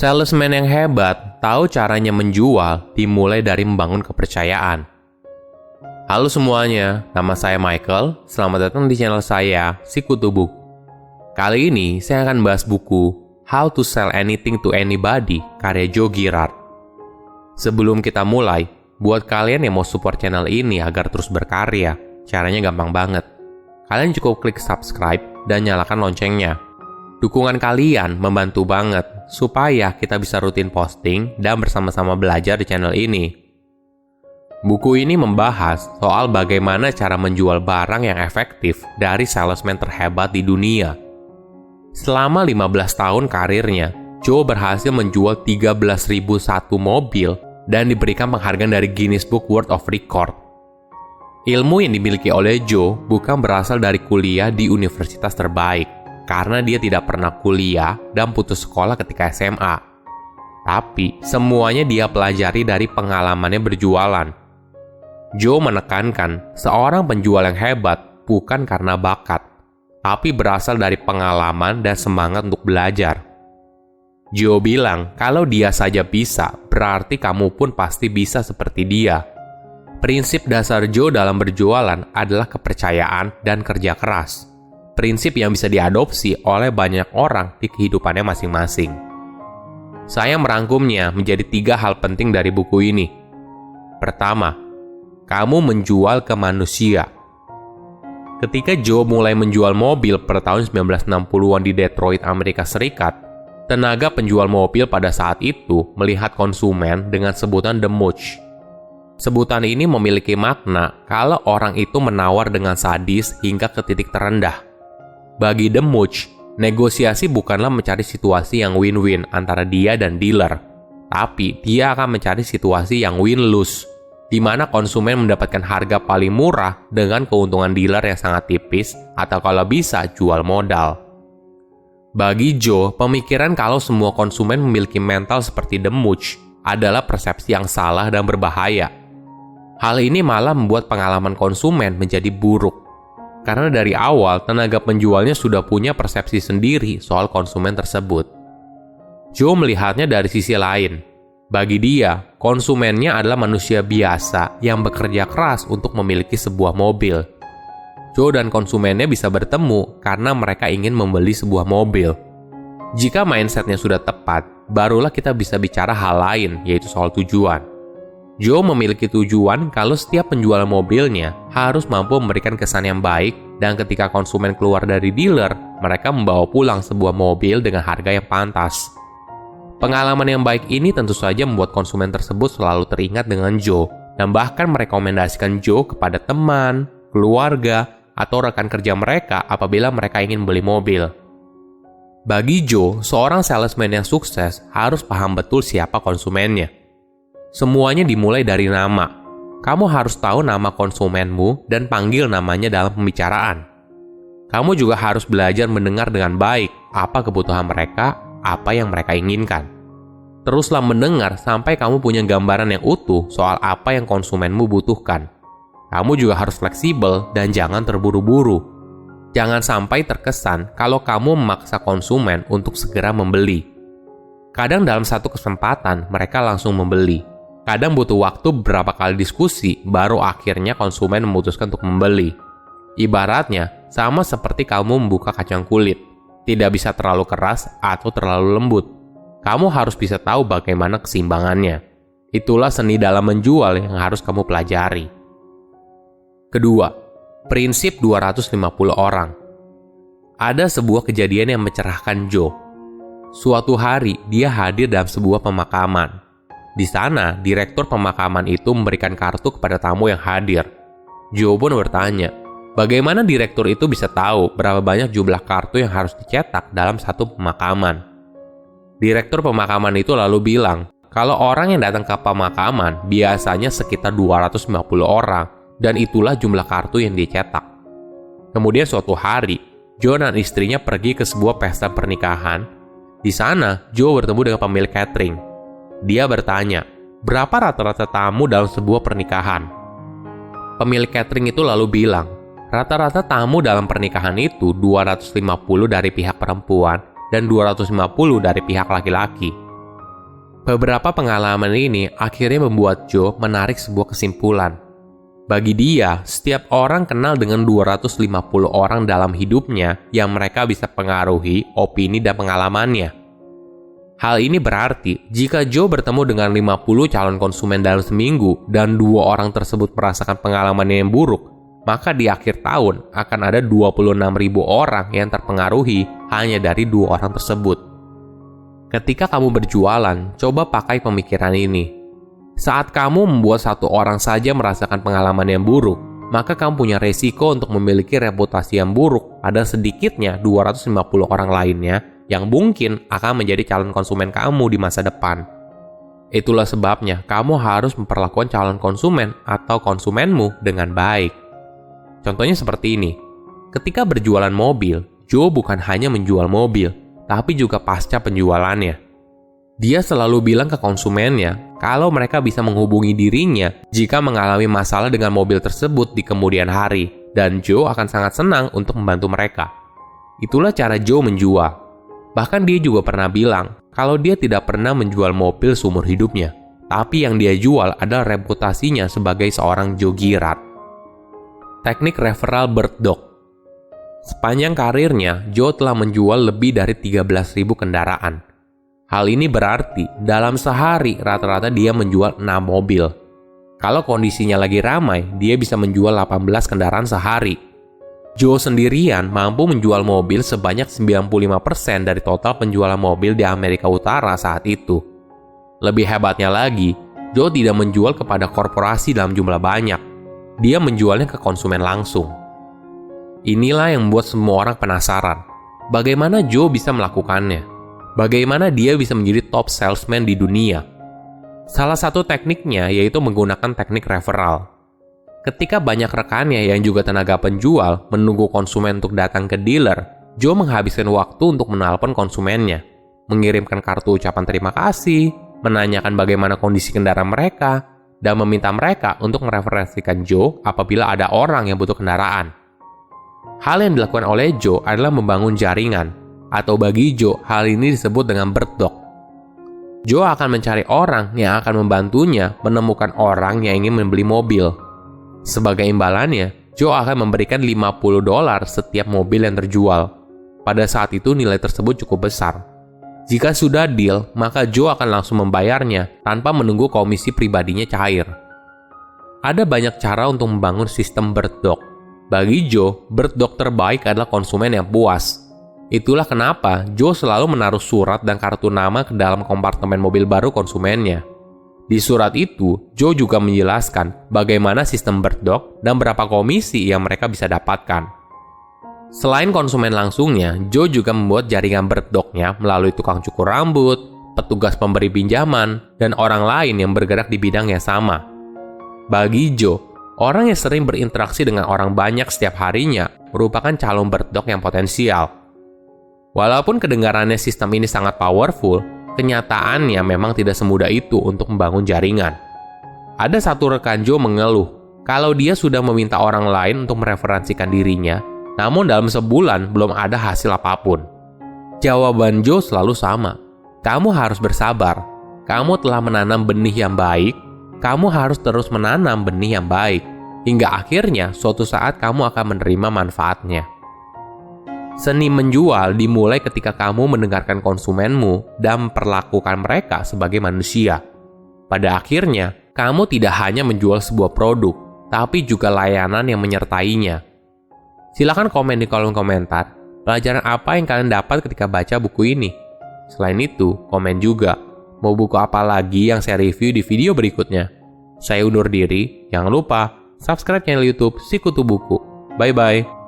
Salesman yang hebat tahu caranya menjual dimulai dari membangun kepercayaan. Halo semuanya, nama saya Michael. Selamat datang di channel saya, Sikutu Book. Kali ini saya akan bahas buku How to Sell Anything to Anybody karya Joe Girard. Sebelum kita mulai, buat kalian yang mau support channel ini agar terus berkarya, caranya gampang banget. Kalian cukup klik subscribe dan nyalakan loncengnya. Dukungan kalian membantu banget supaya kita bisa rutin posting dan bersama-sama belajar di channel ini. Buku ini membahas soal bagaimana cara menjual barang yang efektif dari salesman terhebat di dunia. Selama 15 tahun karirnya, Joe berhasil menjual 13.001 mobil dan diberikan penghargaan dari Guinness Book World of Record. Ilmu yang dimiliki oleh Joe bukan berasal dari kuliah di universitas terbaik, karena dia tidak pernah kuliah dan putus sekolah ketika SMA. Tapi, semuanya dia pelajari dari pengalamannya berjualan. Joe menekankan, seorang penjual yang hebat bukan karena bakat, tapi berasal dari pengalaman dan semangat untuk belajar. Joe bilang, kalau dia saja bisa, berarti kamu pun pasti bisa seperti dia. Prinsip dasar Joe dalam berjualan adalah kepercayaan dan kerja keras. Prinsip yang bisa diadopsi oleh banyak orang di kehidupannya masing-masing. Saya merangkumnya menjadi 3 hal penting dari buku ini. Pertama, kamu menjual ke manusia. Ketika Joe mulai menjual mobil pada tahun 1960-an di Detroit, Amerika Serikat, tenaga penjual mobil pada saat itu melihat konsumen dengan sebutan The Mooch. Sebutan ini memiliki makna kalau orang itu menawar dengan sadis hingga ke titik terendah. Bagi The Mooch, negosiasi bukanlah mencari situasi yang win-win antara dia dan dealer, tapi dia akan mencari situasi yang win-lose, di mana konsumen mendapatkan harga paling murah dengan keuntungan dealer yang sangat tipis atau kalau bisa jual modal. Bagi Joe, pemikiran kalau semua konsumen memiliki mental seperti The Mooch adalah persepsi yang salah dan berbahaya. Hal ini malah membuat pengalaman konsumen menjadi buruk. Karena dari awal, tenaga penjualnya sudah punya persepsi sendiri soal konsumen tersebut. Joe melihatnya dari sisi lain. Bagi dia, konsumennya adalah manusia biasa yang bekerja keras untuk memiliki sebuah mobil. Joe dan konsumennya bisa bertemu karena mereka ingin membeli sebuah mobil. Jika mindsetnya sudah tepat, barulah kita bisa bicara hal lain, yaitu soal tujuan. Joe memiliki tujuan kalau setiap penjual mobilnya harus mampu memberikan kesan yang baik, dan ketika konsumen keluar dari dealer, mereka membawa pulang sebuah mobil dengan harga yang pantas. Pengalaman yang baik ini tentu saja membuat konsumen tersebut selalu teringat dengan Joe, dan bahkan merekomendasikan Joe kepada teman, keluarga, atau rekan kerja mereka apabila mereka ingin beli mobil. Bagi Joe, seorang salesman yang sukses harus paham betul siapa konsumennya. Semuanya dimulai dari nama. Kamu harus tahu nama konsumenmu dan panggil namanya dalam pembicaraan. Kamu juga harus belajar mendengar dengan baik apa kebutuhan mereka, apa yang mereka inginkan. Teruslah mendengar sampai kamu punya gambaran yang utuh soal apa yang konsumenmu butuhkan. Kamu juga harus fleksibel dan jangan terburu-buru. Jangan sampai terkesan kalau kamu memaksa konsumen untuk segera membeli. Kadang dalam satu kesempatan mereka langsung membeli. Kadang butuh waktu beberapa kali diskusi baru akhirnya konsumen memutuskan untuk membeli. Ibaratnya, sama seperti kamu membuka kacang kulit. Tidak bisa terlalu keras atau terlalu lembut. Kamu harus bisa tahu bagaimana keseimbangannya. Itulah seni dalam menjual yang harus kamu pelajari. Kedua, prinsip 250 orang. Ada sebuah kejadian yang mencerahkan Joe. Suatu hari, dia hadir dalam sebuah pemakaman. Di sana, direktur pemakaman itu memberikan kartu kepada tamu yang hadir. Joe pun bertanya, bagaimana direktur itu bisa tahu berapa banyak jumlah kartu yang harus dicetak dalam satu pemakaman? Direktur pemakaman itu lalu bilang, kalau orang yang datang ke pemakaman biasanya sekitar 250 orang, dan itulah jumlah kartu yang dicetak. Kemudian suatu hari, Joe dan istrinya pergi ke sebuah pesta pernikahan. Di sana, Joe bertemu dengan pemilik catering. Dia bertanya, berapa rata-rata tamu dalam sebuah pernikahan? Pemilik catering itu lalu bilang, rata-rata tamu dalam pernikahan itu 250 dari pihak perempuan dan 250 dari pihak laki-laki. Beberapa pengalaman ini akhirnya membuat Joe menarik sebuah kesimpulan. Bagi dia, setiap orang kenal dengan 250 orang dalam hidupnya yang mereka bisa pengaruhi opini dan pengalamannya. Hal ini berarti, jika Joe bertemu dengan 50 calon konsumen dalam seminggu dan 2 orang tersebut merasakan pengalamannya yang buruk, maka di akhir tahun akan ada 26.000 orang yang terpengaruhi hanya dari 2 orang tersebut. Ketika kamu berjualan, coba pakai pemikiran ini. Saat kamu membuat 1 orang saja merasakan pengalaman yang buruk, maka kamu punya resiko untuk memiliki reputasi yang buruk pada sedikitnya 250 orang lainnya yang mungkin akan menjadi calon konsumen kamu di masa depan. Itulah sebabnya kamu harus memperlakukan calon konsumen atau konsumenmu dengan baik. Contohnya seperti ini. Ketika berjualan mobil, Joe bukan hanya menjual mobil, tapi juga pasca penjualannya. Dia selalu bilang ke konsumennya kalau mereka bisa menghubungi dirinya jika mengalami masalah dengan mobil tersebut di kemudian hari, dan Joe akan sangat senang untuk membantu mereka. Itulah cara Joe menjual. Bahkan dia juga pernah bilang kalau dia tidak pernah menjual mobil seumur hidupnya, tapi yang dia jual adalah reputasinya sebagai seorang Joe Girard. Teknik referral bird dog. Sepanjang karirnya, Joe telah menjual lebih dari 13.000 kendaraan. Hal ini berarti dalam sehari rata-rata dia menjual 6 mobil. Kalau kondisinya lagi ramai, dia bisa menjual 18 kendaraan sehari. Joe sendirian mampu menjual mobil sebanyak 95% dari total penjualan mobil di Amerika Utara saat itu. Lebih hebatnya lagi, Joe tidak menjual kepada korporasi dalam jumlah banyak. Dia menjualnya ke konsumen langsung. Inilah yang membuat semua orang penasaran. Bagaimana Joe bisa melakukannya? Bagaimana dia bisa menjadi top salesman di dunia? Salah satu tekniknya yaitu menggunakan teknik referral. Ketika banyak rekannya yang juga tenaga penjual menunggu konsumen untuk datang ke dealer, Joe menghabiskan waktu untuk menelpon konsumennya, mengirimkan kartu ucapan terima kasih, menanyakan bagaimana kondisi kendaraan mereka, dan meminta mereka untuk mereferensikan Joe apabila ada orang yang butuh kendaraan. Hal yang dilakukan oleh Joe adalah membangun jaringan, atau bagi Joe, hal ini disebut dengan bird dog. Joe akan mencari orang yang akan membantunya menemukan orang yang ingin membeli mobil. Sebagai imbalannya, Joe akan memberikan $50 setiap mobil yang terjual. Pada saat itu nilai tersebut cukup besar. Jika sudah deal, maka Joe akan langsung membayarnya tanpa menunggu komisi pribadinya cair. Ada banyak cara untuk membangun sistem bird dog. Bagi Joe, bird dog terbaik adalah konsumen yang puas. Itulah kenapa Joe selalu menaruh surat dan kartu nama ke dalam kompartemen mobil baru konsumennya. Di surat itu, Joe juga menjelaskan bagaimana sistem bird dog dan berapa komisi yang mereka bisa dapatkan. Selain konsumen langsungnya, Joe juga membuat jaringan bird dog-nya melalui tukang cukur rambut, petugas pemberi pinjaman, dan orang lain yang bergerak di bidang yang sama. Bagi Joe, orang yang sering berinteraksi dengan orang banyak setiap harinya merupakan calon bird dog yang potensial. Walaupun kedengarannya sistem ini sangat powerful, kenyataannya memang tidak semudah itu untuk membangun jaringan. Ada satu rekan Joe mengeluh kalau dia sudah meminta orang lain untuk mereferensikan dirinya, namun dalam sebulan belum ada hasil apapun. Jawaban Joe selalu sama. Kamu harus bersabar. Kamu telah menanam benih yang baik, kamu harus terus menanam benih yang baik, hingga akhirnya suatu saat kamu akan menerima manfaatnya. Seni menjual dimulai ketika kamu mendengarkan konsumenmu dan memperlakukan mereka sebagai manusia. Pada akhirnya, kamu tidak hanya menjual sebuah produk, tapi juga layanan yang menyertainya. Silakan komen di kolom komentar, pelajaran apa yang kalian dapat ketika baca buku ini. Selain itu, komen juga, mau buku apa lagi yang saya review di video berikutnya. Saya undur diri, jangan lupa subscribe channel YouTube Sikutu Buku. Bye-bye.